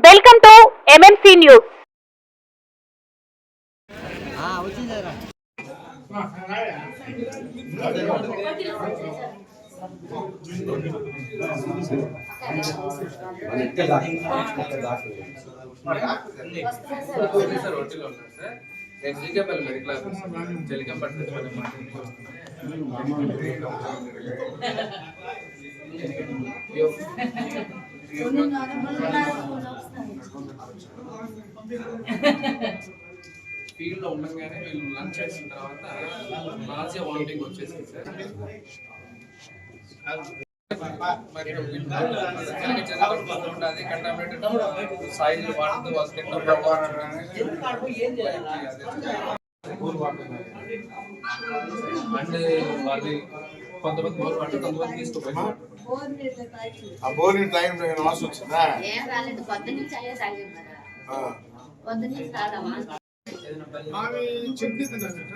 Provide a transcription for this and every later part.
Welcome to MMC news. Field లో ఉండగానే వీళ్ళు లంచ్ చేసిన తర్వాత నాసియా వామిటింగ్ వచ్చేసింది సార్. మరి contaminated soil water was and వాళ్ళు కొంతమంది బోర్ వాటర్ కొంతమంది తీసుకుపోయి ఆ బోర్ నీళ్ళు తాగిన వాసన వచ్చిందా? ఆమె చట్నీ తిన్నారట,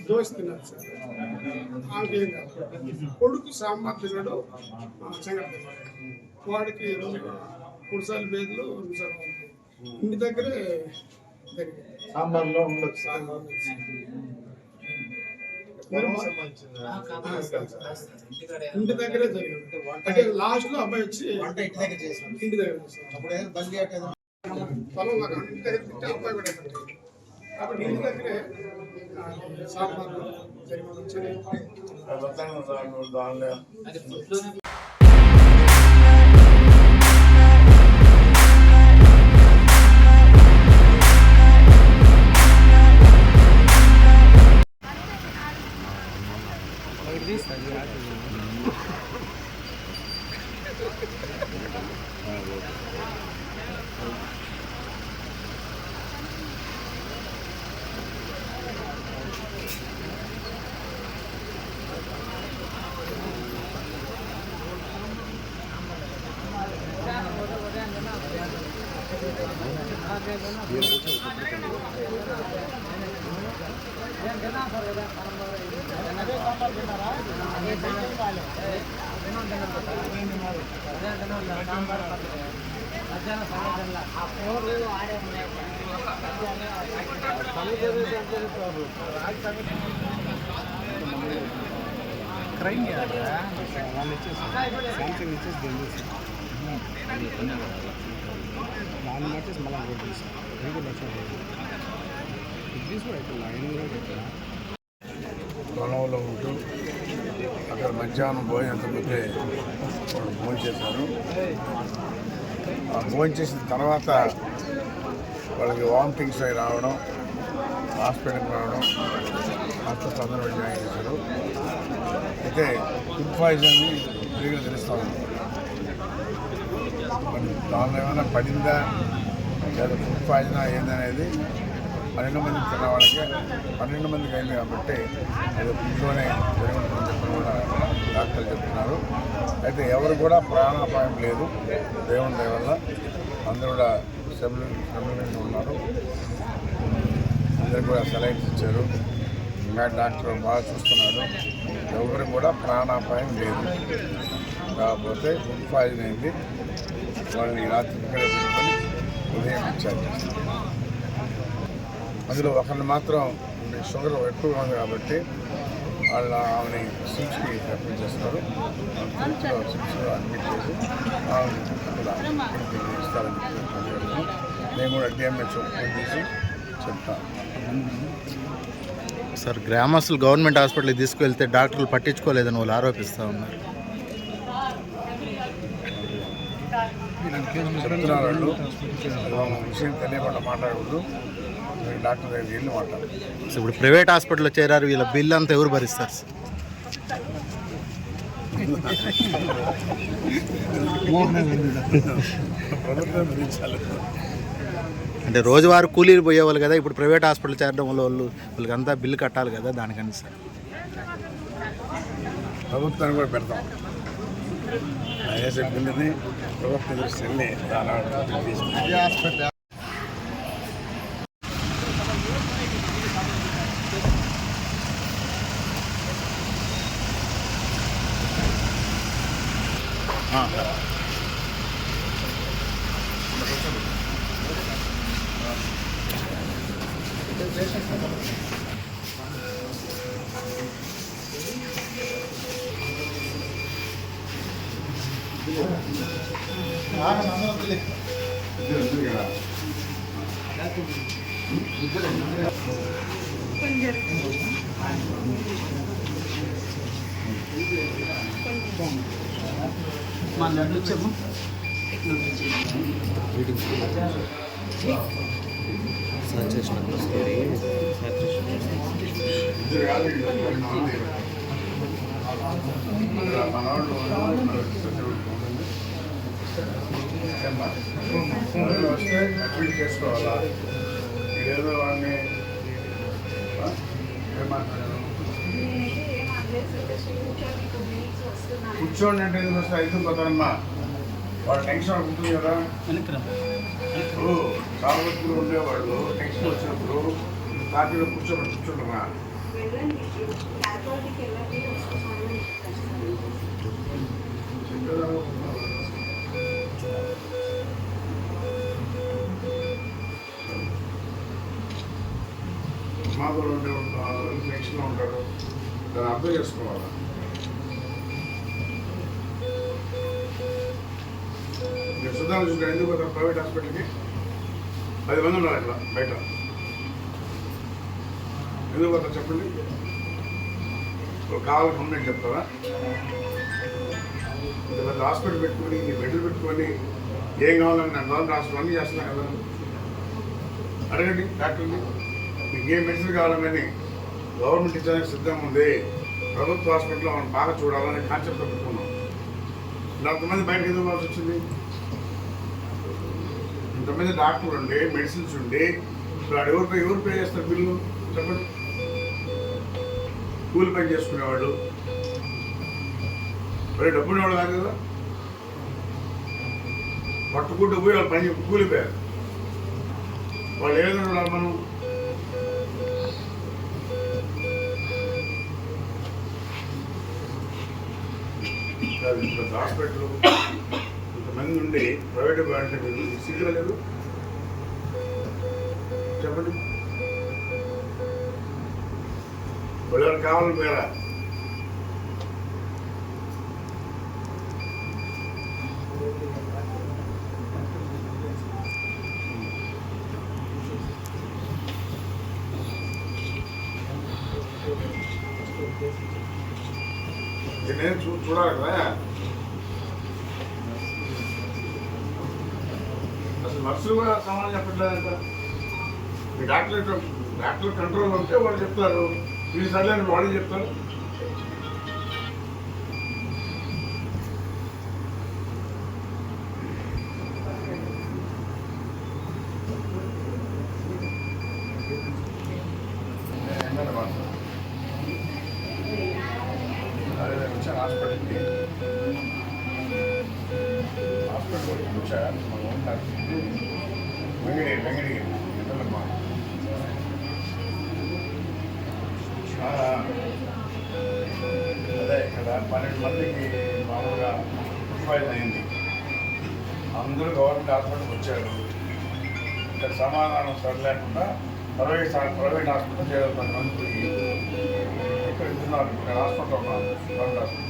దోశ తిన్నారు సార్. ఆమెకేం కాదు. కొడుకు సాంబార్ తిన్నాడు, చెంగల్ తిన్నాడు. వాడికి 3 సార్లు బేదులు 2 సార్లు ఇంటి దగ్గరే సాంబార్లో ఉండొచ్చు. ఇంటి దగ్గరే జరిగింది. అంటే లాస్ట్ లో అబ్బాయి వచ్చి ఇంటి దగ్గర చేశాడు. పొలం నాకు ఇంటి దగ్గర తింటే అబ్బాయి కూడా పెట్టాడు. కాబట్టి ఇంటి దగ్గరే సాంబార్లు జరిగింది. క్రైమ్ వాళ్ళు ఇచ్చేసి శాంక్షన్ ఇచ్చేసి బంద్ దాన్ని బట్టేసి మళ్ళీ రోడ్ తీసాం 2 లక్షలు ఇది కూడా అయితే పొలంలో ఉంటూ అక్కడ మధ్యాహ్నం భోజనంతమైతే భోజనం చేశారు. ఆ భోజనం చేసిన తర్వాత వాళ్ళకి వామిటింగ్స్ అవి రావడం, హాస్పిటల్కి రావడం, హాస్పిటల్ అందరూ జాయిన్ చేశారు. అయితే ఫుడ్ పాయిజన్ ఫ్రీగా తెలుస్తూ ఉంది. దానిలో ఏమైనా పడిందా లేదా ఫుడ్ పాయిజన్ ఏందనేది 12 మంది తిన్న వాళ్ళకి 12 మందికి అయింది కాబట్టి అది ఫుడ్లోనే జరుగుతుందని చెప్పి కూడా డాక్టర్లు చెప్తున్నారు. అయితే ఎవరు కూడా ప్రాణాపాయం లేదు, దేవుని దయ వల్ల అందరూ కూడా సెమినరీలో ఉన్నారు. అందరికి కూడా సెలైన్స్ ఇచ్చారు. ఇంకా డాక్టర్ బాగా చూస్తున్నాడు. ఎవరికి కూడా ప్రాణాపాయం లేదు. కాకపోతే ఫుడ్ పాయిజన్ అయింది. వాళ్ళని రాత్రి ఇక్కడే పెట్టుకొని ఉదయం ఇచ్చారు. అందులో ఒకరిని మాత్రం షుగర్ ఎక్కువగా ఉంది కాబట్టి ఆమెని సిమ్స్కి రెఫర్ చేస్తారు. సిమ్స్లో అడ్మిట్ చేసి ఇస్తారని చెప్పి నేను కూడా డిఎంహెచ్ఓ ఫోన్ చేసి చెప్తాను. సార్, గ్రామస్తులు గవర్నమెంట్ హాస్పిటల్కి తీసుకువెళ్తే డాక్టర్లు పట్టించుకోలేదని వాళ్ళు ఆరోపిస్తూ ఉన్నారు. చెప్తున్నారు వాళ్ళు. విషయం తెలియకుండా మాట్లాడకూడదు. డాక్టర్ దగ్గరికి వెళ్ళి మాట్లాడారు. ఇప్పుడు ప్రైవేట్ హాస్పిటల్లో చేరారు, వీళ్ళ బిల్ అంతా ఎవరు భరిస్తారు సార్? ప్రభుత్వం భరించాలి. అంటే రోజువారీ కూలీలు పోయేవాళ్ళు కదా, ఇప్పుడు ప్రైవేట్ హాస్పిటల్ చేరడం వల్ల వాళ్ళకి అంతా బిల్లు కట్టాలి కదా, దానికని సార్ ప్రభుత్వాన్ని కూడా పెడతాం. ఐఎస్ఐ బిల్లుని ప్రభుత్వం దృష్టి వెళ్ళి దాని మా లడ్డు చెప్పు వస్తే అడ్మిట్ చేసుకోవాలా ఏదో వాడిని ఏమంటారు కూర్చోండి అంటే ఎందుకు వస్తే అయితే పోతారమ్మా వాళ్ళు టెన్షన్ ఉంటుంది కదా. ఇప్పుడు చాలా వస్తువులు ఉండేవాళ్ళు టెన్షన్ వచ్చినప్పుడు పార్టీలో కూర్చోండమ్మా. మాధవులు ఉండే టెన్షన్లో ఉంటారు, దాన్ని అర్థం చేసుకోవాలి. సుధారణ చూసుకుంటే ఎందుకు పోతారు ప్రైవేట్ హాస్పిటల్కి? 10 మంది ఉన్నారు అట్లా బయట. ఎందుకు పోతారు చెప్పండి? కావాలి కంప్లైంట్ చెప్తారా? ఇంత పెద్ద హాస్పిటల్ పెట్టుకొని బెడ్లు పెట్టుకొని ఏం కావాలని నాకు కావాలని రాసుకోవాలని చేస్తున్నాను కదా. అడగండి డాక్టర్ని, మీకు ఏం మెడిసిన్ కావాలని. గవర్నమెంట్ ఇచ్చడానికి సిద్ధంగా ఉంది. ప్రభుత్వ హాస్పిటల్లో మనం బాగా చూడాలని కాన్సెప్ట్ పెట్టుకున్నాం. అంతమంది బయటకు ఎందుకు పోవాల్సి వచ్చింది? ఇంతమంది డాక్టర్లు ఉండి మెడిసిన్స్ ఉండి ఇప్పుడు ఎవరు పే చేస్తారు బిల్లు చెప్పండి? కూలి పని చేసుకునేవాళ్ళు, మరి డబ్బులు వాళ్ళు కాదు కదా. పట్టుకుంటూ పోయి వాళ్ళు పని కూలిపోయారు. వాళ్ళు ఏదైనా మనం హాస్పిటల్ ఇంతమంది ఉండి ప్రైవేట్ అంటే మీరు సీట్లో లేదు చెప్పండి. వాళ్ళు ఎవరు కావాలని పోయారా? నేను చూడాలి కదా. అసలు నర్సులు కూడా సమానం చెప్పట్లేదంట. మీ డాక్టర్ కంట్రోల్ ఉంటే వాళ్ళు చెప్తారు, ఇది సర్లేని వాళ్ళు చెప్తారు. హాస్పిటల్కి వచ్చా వెంగడి ఎంతమ్మా అదే ఇక్కడ 12 మందికి మామూలుగా ఫుడ్ అయింది. అందరూ గవర్నమెంట్ హాస్పిటల్కి వచ్చారు. ఇక్కడ సమాధానం సరిలేకుండా ప్రైవేట్ హాస్పిటల్ చేయాలి. 10 మంది పోయి ఇక్కడ ఇస్తున్నారు. ఇక్కడ హాస్పిటల్ ఉన్నారు, గవర్నమెంట్ హాస్పిటల్.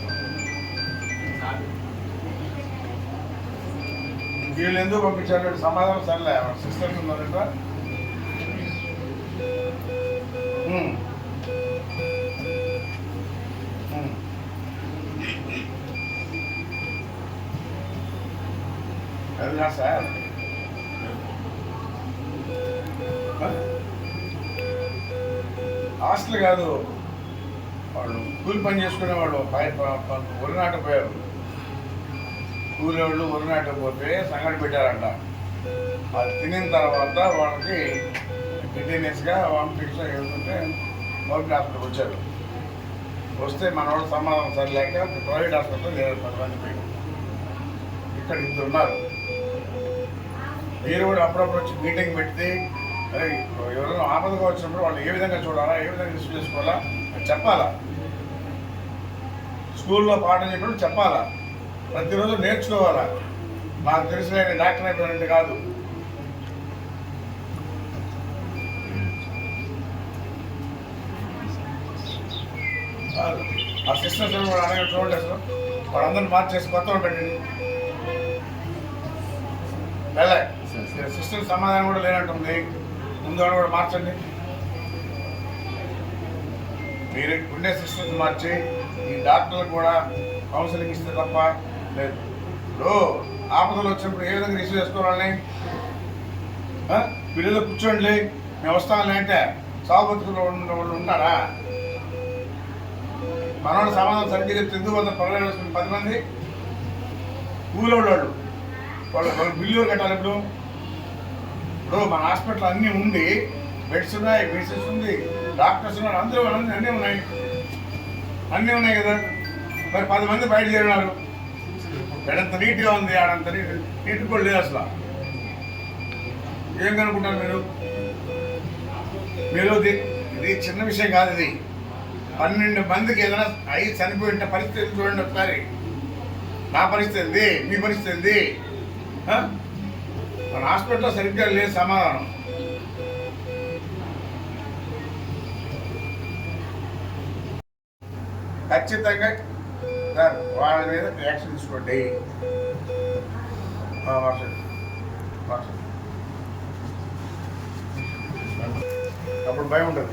వీళ్ళు ఎందుకు పంపించారు? సమాధానం సరిలే. సిస్టర్స్ ఉన్నారంట. అది కాదు సార్, హాస్టల్ కాదు. వాళ్ళు కూలి పని చేసుకునేవాళ్ళు ఒరినాట పోయారు. కూలి వాళ్ళు ఒరినాట పోతే సంగటి పెట్టారంట. అది తినిన తర్వాత వాళ్ళకి కంటిన్యూస్గా వామిటింగ్స్ ఏమిటంటే గవర్నమెంట్ హాస్పిటల్కి వచ్చారు. వస్తే మన వాళ్ళు సమాధానం సరిలేక ప్రైవేట్ హాస్పిటల్ 10 మంది పోయి ఇక్కడ 2 ఉన్నారు. మీరు కూడా అప్పుడప్పుడు వచ్చి మీటింగ్ పెడితే అరే ఎవరైనా ఆపదగా వచ్చినప్పుడు వాళ్ళు ఏ విధంగా చూడాలా, ఏ విధంగా రిసీవ్ చేసుకోవాలా చెప్పాలా. స్కూల్లో పాఠం చెప్పినప్పుడు చెప్పాలా. ప్రతిరోజు నేర్చుకోవాలా. మాకు తెలిసిన డాక్టర్ అయిపోయినట్టు కాదు. ఆ సిస్టమ్స్ కూడా అడగ చూడండి అసలు వాళ్ళందరినీ మార్చేసి కొత్త వాళ్ళు పెట్టండి. వెళ్ళే సిస్టమ్ సమాధానం కూడా లేనట్టుంది. ముందు వాళ్ళు కూడా మార్చండి. మీరు ఉండే సిస్టమ్స్ మార్చి ఈ డాక్టర్లకు కూడా కౌన్సిలింగ్ ఇస్తే తప్ప లేదు. ఇప్పుడు ఆపదలు వచ్చినప్పుడు ఏ విధంగా రిసీవ్ చేసుకోవాలని వీళ్ళలో కూర్చోండి మేము వస్తామని అంటే సాగు బతుకులు వాళ్ళు ఉంటారా? మనవాళ్ళు సమాధానం సరిగ్గా చెప్తే ఎందుకు వంద పర్వాలేదు వస్తుంది 10 మంది కూలోళ్ళు వాళ్ళు బిల్లు కట్టాలి. ఇప్పుడు మన హాస్పిటల్ అన్నీ ఉండి బెడ్స్ ఉన్నాయి, మెడిసిన్స్ ఉంది, డాక్టర్స్ ఉన్నారు, అందరూ అన్నీ ఉన్నాయి కదా. మరి 10 మంది బయట చేరినారు. ఎడంత నీట్గా ఉంది, ఆడంత నీట్ కూడా లేదు అసలు. ఏం కనుక్కుంటారు మీరు? ఇది చిన్న విషయం కాదు. ఇది 12 మందికి ఏదైనా అయి చనిపోయిన పరిస్థితి చూడండి ఒకసారి. నా పరిస్థితి ఏంది, మీ పరిస్థితి ఏంది? మన హాస్పిటల్లో సరిగ్గా లేదు సమాధానం. ఖచ్చితంగా సార్ వాళ్ళ మీద యాక్షన్ తీసుకోండి. అప్పుడు భయం ఉంటుంది.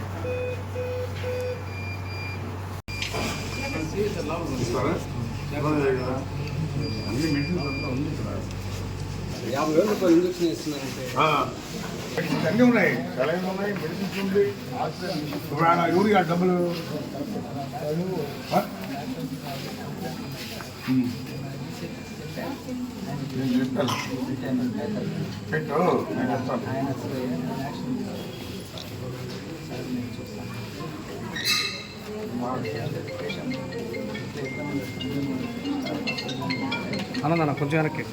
అన్ని మెడిసిన్స్ అంతా ఉంది కదా. 50,000 రూపాయలు ఇంజక్షన్ ఇస్తున్నారంటే అన్నీ ఉన్నాయి, సెలైన్స్ ఉన్నాయి, మెడిసిన్స్ ఉంది. ఇప్పుడు ఆయన యూరియా డబ్బులు నేను చెప్తాను పెట్టు, నేను చెప్తాను. అన్న కొంచెం వెనక్కి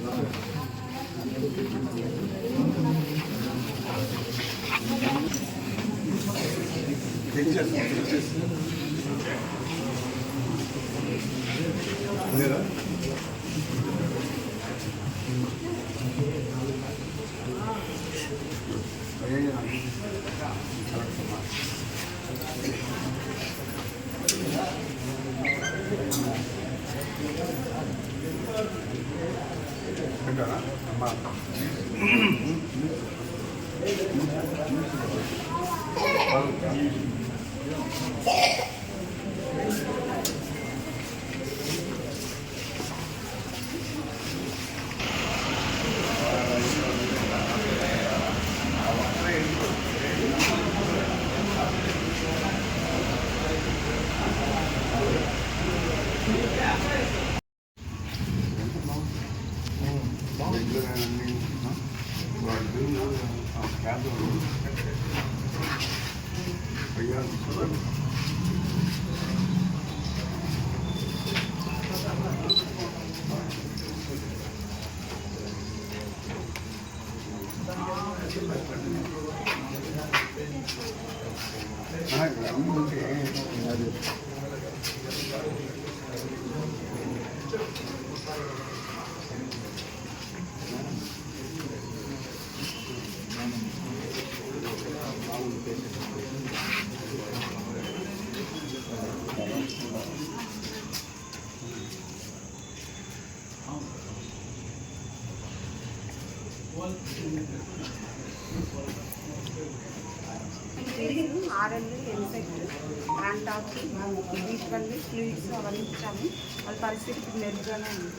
ఆర్ఎల్, ఎంసెట్, యాంటాక్, వీటివన్నీ ఫ్లూయిడ్స్ అవన్నీ ఇచ్చాము. వాళ్ళ పరిస్థితి మెరుగ్గానే ఉంది.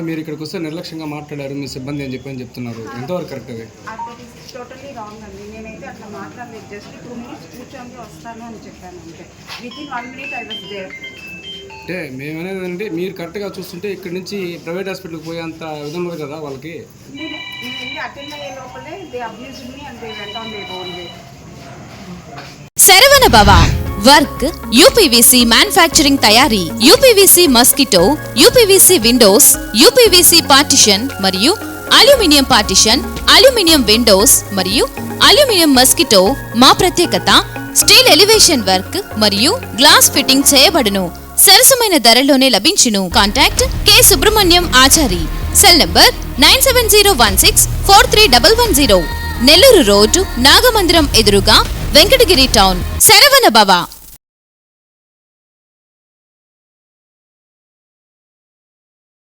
మీరు ఇక్కడికి వస్తే నిర్లక్ష్యంగా మాట్లాడారు మీ సిబ్బంది అని చెప్తున్నారు, ఎంతవరకు కరెక్ట్? అది టోటల్లీ రాంగ్ అండి. నేనైతే అట్లా మాట్లాడలేదు. జస్ట్ 2 minutes కూర్చొని వస్తాను అని చెప్పాను అంతే. Within 1 minute I was there. అంటే మేమనేది అంటే మీరు కరెక్ట్గా చూస్తుంటే ఇక్కడ నుంచి ప్రైవేట్ హాస్పిటల్కి పోయేంత విధం ఉంది కదా వాళ్ళకి. నేను వెళ్ళి అటెండ్ అయ్యే లోపలే they abuse me and they went on their own way. Saravana భవ వర్క్ యూపీవీసీ మ్యానుఫ్యాక్చరింగ్ తయారీ, UPVC mosquito, UPVC Windows, UPVC partition మరియు అల్యూమినియం పార్టిషన్, అల్యూమినియం విండోస్ మరియు అల్యూమినియం మస్కిటో. మా ప్రత్యేకత స్టీల్ ఎలివేషన్ వర్క్ మరియు గ్లాస్ ఫిట్టింగ్ చేయబడును. సరసమైన ధరలోనే లభించును. Contact K Subrahmanyam Achari. Cell number 9701643110. Nellore road, Nagamandiram ఎదురుగా, వెంకటగిరి టౌన్. శరవణ భవ.